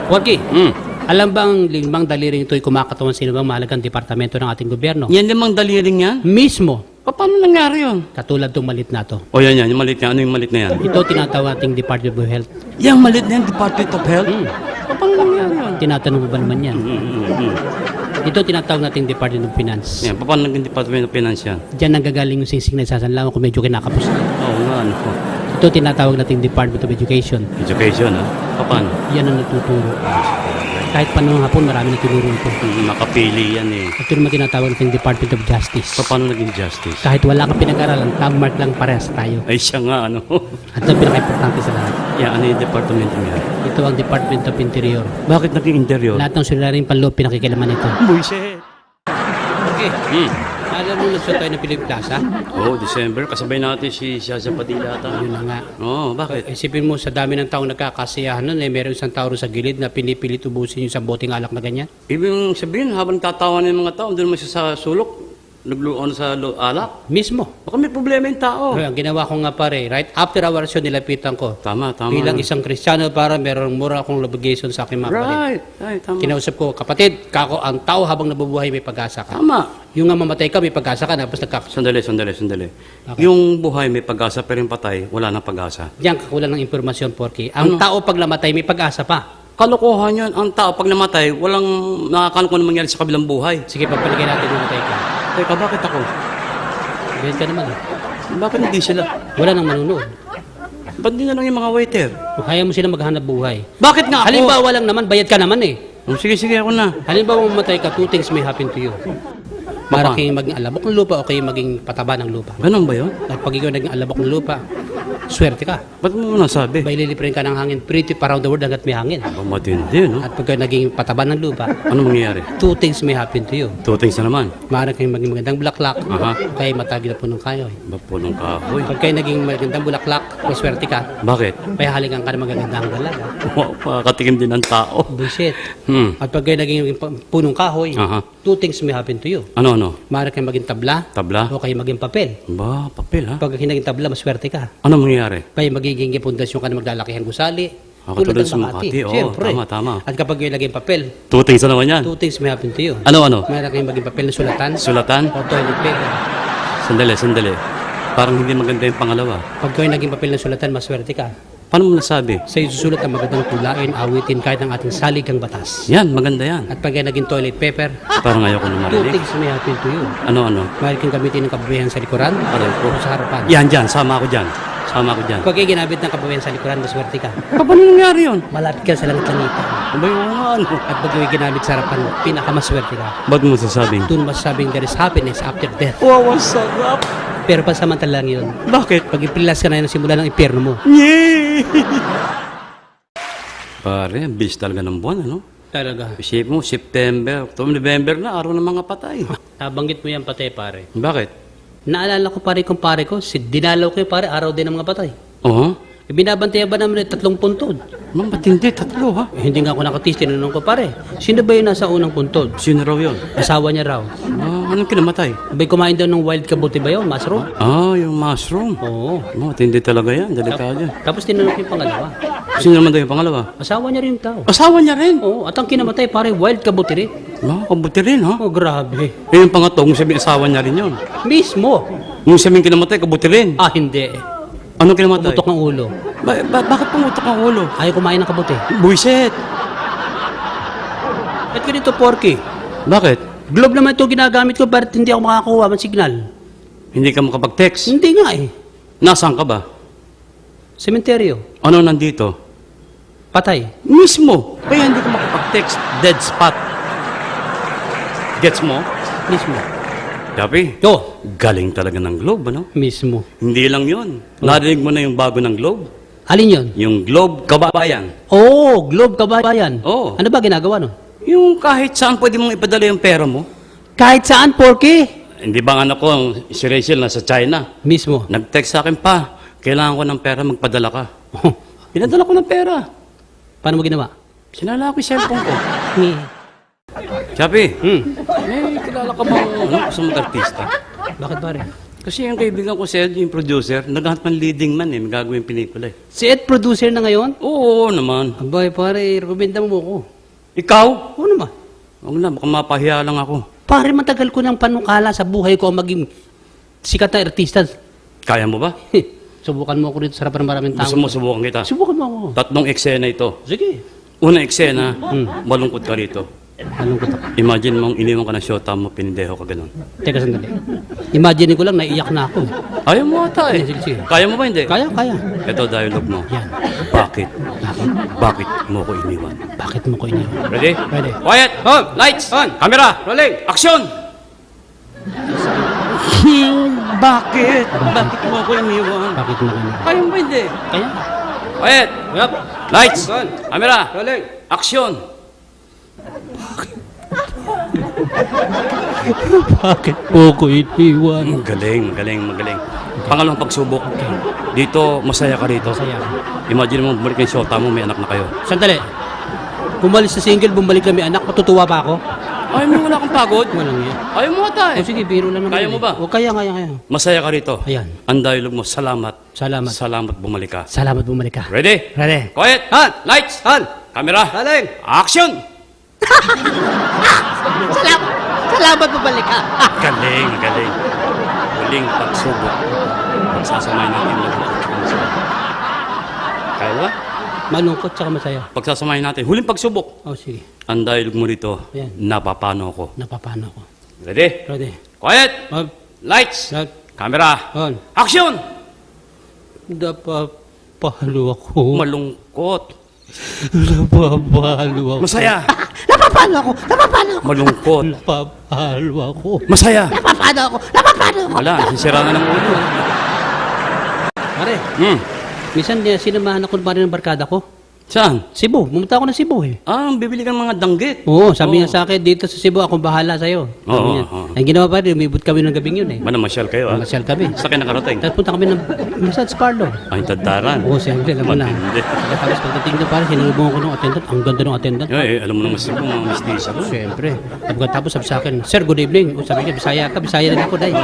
Porky, alam ba ang limang daliring ito'y kumakatawan sa bang mahalagang departamento ng ating gobyerno? Yan limang daliring yan? Mismo, Paano nangyari yun? katulad ng malit na to. O yan, yung malit na. Ano yung malit na yan? Ito tinatawag nating Department of Health. Yung malit na yan, Department of Health? Paano nangyari yun? Tinatanong mo ba naman yan? Ito tinatawag nating Department of Finance. Yan, paano naging Department of Finance yan? Diyan nanggagaling yung singsing na sasanlaman kung medyo kinakapos na. Oo nga, ano po. Ito tinatawag nating Department of Education. Education, ha? Paano? Yan ang natuturo. Kahit pa noong hapon, marami na tinuro ito. Makapili yan eh. Ito naman tinatawag nating Department of Justice. Paano naging justice? Kahit wala kang pinag-aralan, tag-mark lang parehas tayo. Ay siya nga, ano? At ang pinaka-importante sa lahat, Yan, ano yung department niya? ito ang Department of Interior. Bakit naging interior? Lahat ng suliraring panloob, pinakikilaman ito. Buisit! Okay. Alam mo, nagsuot tayo ng Philip Plaza? Oo, December. Kasabay natin si Shasha Padilla ata. Yun na nga. Oo, bakit? Isipin mo, sa dami ng taong nagkakasiyahan nun, meron isang tao sa gilid na pinipilit ubusin yung isang boteng alak na ganyan. Ibig sabihin, habang tatawa ng mga tao, doon mo siya sa sulok, nagluon sa alak. Mismo. Baka may problema yung tao. Ang ginawa ko nga pare, right after our show, nilapitan ko. Tama. Bilang isang Kristiyano, para meron mura akong obligation sa aking mga kapatid. Right, tama. Kinausap ko, kapatid, kako, ang tao habang nabubuhay may pag-asa ka. Tama. Yung nga mamatay ka, may pag-asa ka, tapos Sandali. Okay. Yung buhay may pag-asa, pero yung patay, wala nang pag-asa. Diyan kakulang ng impormasyon, Porky. Ang tao pag namatay, may pag-asa pa. Kalokohan yan. Ang tao, pag namatay, walang nakakano kung ano mangyari sa kabilang buhay. Sige, pagpaligay natin yung matay ka. Teka, bakit ako? Ganyan ka naman. Bakit hindi sila? Wala nang manunood. Ba't di na lang yung mga waiter? Kaya mo sila maghanap buhay. Bakit nga ako? Halimbawa lang naman, bayad ka naman eh. Sige, ako na. Halimbawa mamatay ka, two things may happen to you. Para kayong maging alabok ng lupa o kayong maging pataba ng lupa. Ganun ba yun? At pag ikaw naging alabok ng lupa, swerte ka. Ba't mo nasabi? Ba ililiparin ka ng hangin pretty around the world hanggat may hangin. Ba, matindi, no? At pag ikaw naging pataba ng lupa, Ano mangyayari? two things may happen to you. Two things na naman. Maaari kayong maging magandang bulaklak, Aha. kaya matagi na po ng kayoy. Ba, punong kahoy. Pag kayo naging magandang bulaklak, maswerte ka, Bakit? kaya halikan ka ng magagandang dalaga. Pakatikim din ng tao. Bullshit. Hmm. At pag kayo naging punong kahoy, Aha. two things may happen to you. Ano? Maaari kayong maging tabla, Tabla? o kayo maging papel. Ba, papel, ha? Pag kayo naging tabla, maswerte ka. Ano mangyayari? Kaya magiging pundasyon ka na maglalakihang gusali. Tulad sa Makati. Oo, Siyempre. tama. At kapag kayo naging papel, Two things na naman yan. two things may happen to you. Ano? Maaari kayong maging papel na sulatan, Sulatan? o toilet paper. Sandali. Parang hindi maganda yung pangalawa. Pag kayo naging papel na sulatan, maswerte ka. Paano mo nasabi? Sa isusulat ang magandang tulain, awitin kahit ang ating saligang batas. Yan, maganda yan. At pag kayo naging toilet paper, Parang ayaw ko na two marinig. things may happen to you. Ano? Maaari kang gamitin ng kababayan sa likuran Aray ko. o sa harapan. Yan, dyan. Sama ako dyan. Pag kayo ginamit ng kababayan sa likuran, maswerte ka. Paano nangyari yun? Malapit ka sa langit-langitan. Abay, oo nga, ano? At pag kayo ginamit sa harapan, pinakamaswerte ka. Ba't mo sasabing? Doon masasabing there is happiness after death. Wow, ang sarap! Pero pansamantala lang yun. Bakit? Pag ipilas ka na yun, simula ng impyerno mo. Yay! Pare, ang bilis talaga ng buwan, ano? Talaga. Isip mo, September, October, November na, araw ng mga patay. Nabanggit mo yan patay, pare. Bakit? Naalala ko pare kung pare ko, dinalaw ko yung pare, araw din ng mga patay. Oo. Binabantayan ba namin 3 puntod? Ma'am, ba't hindi? Tatlo, ha? Hindi nga ako nakatis, tinanong ko pare. Sino ba yung nasa unang puntod? Sino raw yun? Asawa niya raw. Anong kinamatay? Abay kumain daw ng wild kabuti ba yun, mushroom? Yung mushroom. Oo. Matindi talaga yan, delikado yan. Tapos tinanong ko yung pangalawa. Sino naman daw yung pangalawa? Asawa niya rin yung tao. Asawa niya rin. Oo, at ang kinamatay pare, wild kabuti rin. Kabuti rin, ha? Oh, grabe. Yung pangatong, sabihin asawa niya rin yun. Mismo. Yung sabihin kinamatay, kabuti rin. Ah, hindi. Anong kinamatay? Pumutok ng ulo. Bakit pumutok ang ulo? Ayaw kumain ng kabuti. Buisit! Ba't ganito, Porky? Bakit? Globe naman ito ginagamit ko, bakit hindi ako makakuha ng signal? Hindi ka makapag-text? Hindi nga eh. Nasaan ka ba? Sementeryo. Ano nandito? Patay. Mismo! Kaya hindi ka makapag-text. Dead spot. Gets mo? Mismo. Gabi, Yo, galing talaga ng Globe, ano? mismo. Hindi lang yun. Narinig mo na yung bago ng Globe? Alin yun? Yung Globe Kababayan. Oo, Globe Kababayan. Oo. Ano ba ginagawa nun? Yung kahit saan pwede mong ipadala yung pera mo. Kahit saan, Porky? Hindi ba ang anak ko, si Rachel, nasa China? Mismo. Nag-text sa akin pa, kailangan ko ng pera, magpadala ka. Pinadala ko ng pera. Paano mo ginawa? Sinala ko yung cellphone ko. Hmm. Chapi, kilala ka bang gusto mong artista? Bakit pare? Kasi yung kaibigan ko si Ed, yung producer, naghahanap ng leading man may gagawin pelikula eh. Si Ed, producer na ngayon? Oo naman. Abay, pare, rekomenda mo ko. Ikaw? Oo naman. Huwag na, baka mapahiya lang ako. Pare, matagal ko ng panukala sa buhay ko ang maging sikat na artista. Kaya mo ba? Subukan mo ako rito sa harapan ng maraming tao. Gusto mo subukan kita? Subukan mo ako. 3 eksena ito. Sige. Unang eksena, malungkot ka rito. Malungkot ako. Imagine mong iniwan ka ng shota mo, pinindeho ka ganun. Teka sandali. Imagine ko lang, naiiyak na ako. Ayaw mo ata eh. Sige, sige. Kaya mo ba hindi? Kaya, kaya. Ito dialogue mo. Yan. Bakit? Bakit? Bakit mo ko iniwan? Bakit mo ko iniwan? Ready? Ready. Quiet! On! Lights! On! Camera! Rolling! Action! Bakit? Bakit mo ko iniwan? Bakit mo ko iniwan? Kaya mo ba hindi? Kaya? Quiet! Yup. Lights! On! Camera! Rolling. Action! Bakit mo ko iniwan? Galing, galing, magaling. Pangalawang pagsubok. Dito, masaya ka rito. Masaya. Imagine mo, bumalik yung shota mo, may anak na kayo. Sandali. Bumalis sa single, bumalik kami anak, matutuwa pa ako? Ayaw mo, wala kang pagod. Walang yan. Ayaw mo ata O eh. sige, biro lang naman. Kaya yun mo eh. ba? O kaya. Masaya ka rito. Ayan. Ang dialogue mo, salamat. Salamat. Salamat bumalik ka. Salamat bumalik ka. Ready? Ready. Quiet! On! Lights! On! Camera! Rolling. Action! Salamat bumalik ka. Galing, galing. Huling pagsubok. Pagsasamahin natin yung kaya ba? Malungkot tsaka masaya. Pagsasamahin natin. Huling pagsubok. O sige, Ang dialogue mo rito, Ayan. napapano ko. napapano ko. Ready? Ready. Quiet! On! Lights! On! Camera! On! Action! Napapalo ako. Malungkot. Napapalo ako. Masaya. Napapalo ako. Napapalo ako. Malungkot. Napapalo ako. Masaya. Napapalo ako. Napapalo ako. Wala, sisira na ng ulo. Pare, minsan sinamahan ako ng barkada ko. Saan? Cebu. Pumunta ako ng Cebu eh. Bibili ka ng mga danggit. Oo, sabi niya sa akin, dito sa Cebu, akong bahala sa'yo. Sabi Oo, niya. oo. Ang ginawa pa rin, umibot kami ng gabing yun eh. Manamasyal kayo, ha? Masyal kami. Sa akin nakarating. Tapos punta kami ng massage parlor. Ay, tadtaran. Oo, siyempre, alam mo na. Matindi. Tapos pagdating na pare, sinulubong ko ng attendant. Ang ganda ng attendant. Alam mo naman siya mga mistisa ko. Siyempre. Tapos sabi sa akin, Sir, good evening. O, sabi niya, Bisaya ka, Bisaya rin ako, day.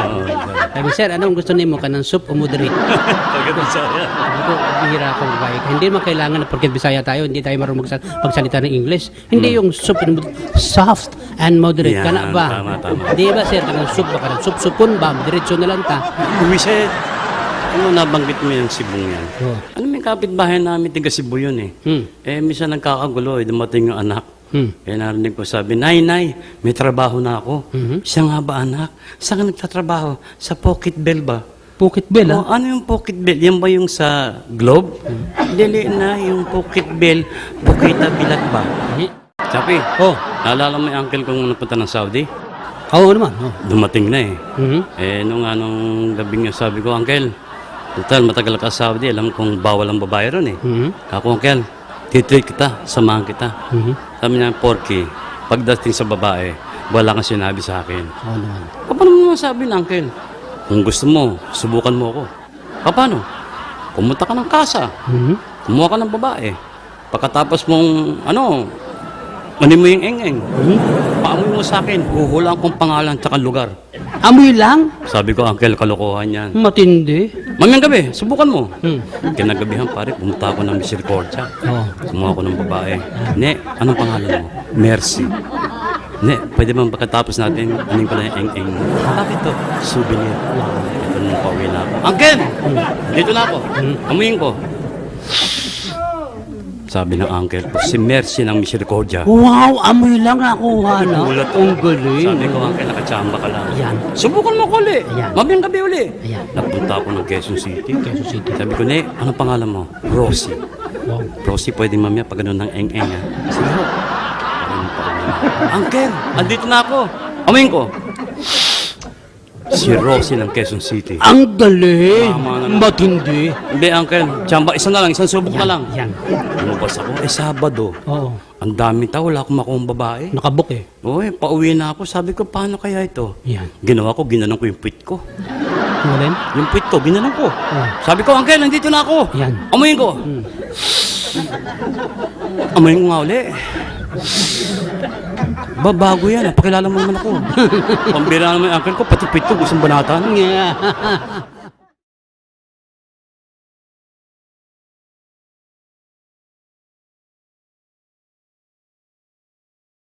Sabi, Sir, anong gusto niyo mo? Kanang soup o moderate? Pagkat saya. Sabi ko, bihira ako babae. Hindi naman kailangan na porket Bisaya tayo, hindi tayo marunong magsalita ng English. Hindi yung soup, soft and moderate. Yan, Kana ba? tama. Di ba, Sir, kanang soup ba? Kanang soup-supon ba? Diretso na lang ta. Wiset. Nabanggit mo yung Sibong yan. Oo. May kapitbahay namin, tiga Cebu yun eh. Minsan nagkakagulo dumating yung anak. Narinig ko sabi, Nay, may trabaho na ako. Siya nga ba anak? Saan ka nagtatrabaho? Sa Pocket Bell ba? Pocket Bell, ha? Ano yung Pocket Bell? Yan ba yung sa Globe? Dili na yung Pocket Bell. Bukita Bilag ba? Sabi, Oh. naalala mo yung uncle kong napunta ng Saudi? Oo naman. Oh. Dumating na eh. Mhm. Nung gabing nga sabi ko, Uncle, total matagal ka sa Saudi, alam kong bawal ang babae ron eh. Ako, Uncle, titreat kita, samahan kita. Sabi niya, Porky, pagdating sa babae, wala kang sinabi sa akin. Oo naman. Paano mo sabi ng Uncle? Kung gusto mo, subukan mo ako. Paano? Pumunta ka ng kasa. Kumuha ka ng babae. Pagkatapos mong, manin mo yung eng-eng. Paamoy mo sa akin, huhulaan kong pangalan tsaka lugar. Amoy lang? Sabi ko, Uncle, kalokohan yan. Matindi. Mamayang gabi, subukan mo. Kinagabihan pare, pumunta ako ng Misericordia. Oo. Kumuha ko ng babae. Ne, anong pangalan mo? Mercy. Ne, pwede bang pagkatapos natin, aning pala yung eng-eng mo? Bakit to? Souvenir. Ito nung pauwi na ako. Uncle! Dito na ako. Amuyin ko. Sabi ng uncle ko, si Mercy ng Misericordia. Wow, amoy lang nakuha na. Gulat ako. Ang galing. Sabi ko, uncle, nakachamba ka lang. Ayan. Subukan mo ko uli. Ayan. Mamayang gabi uli. Ayan. Napunta ako ng Quezon City. Quezon City. Sabi ko, ne, anong pangalan mo? Rosie. Wow. Rosie, pwede mamaya pag ganun ng eng-eng, ha? Sige ho. Parang pauwi na. Uncle, andito na ako. Amuyin ko. Si Rosie ng Quezon City. Ang galing. Tama naman. Matindi. Hindi, uncle. Tsamba, isa na lang. Isang subok na lang. Yan. Lumabas ako. Sabado. Oo. Ang dami tao. Wala akong makuhang babae. Nakabook eh. Uy, pauwi na ako. Sabi ko, paano kaya ito? Yan. Ginawa ko, ginanong ko yung puwit ko. Walin? Yung puwit ko, ginanong ko. Oh. Sabi ko, uncle, nandito na ako. Yan. Amuyin ko. Amuyin ko nga uli. Bago yan. Pakilala mo naman ako. Pambira naman yung uncle ko, pati pitog, isang banatan. Yeah.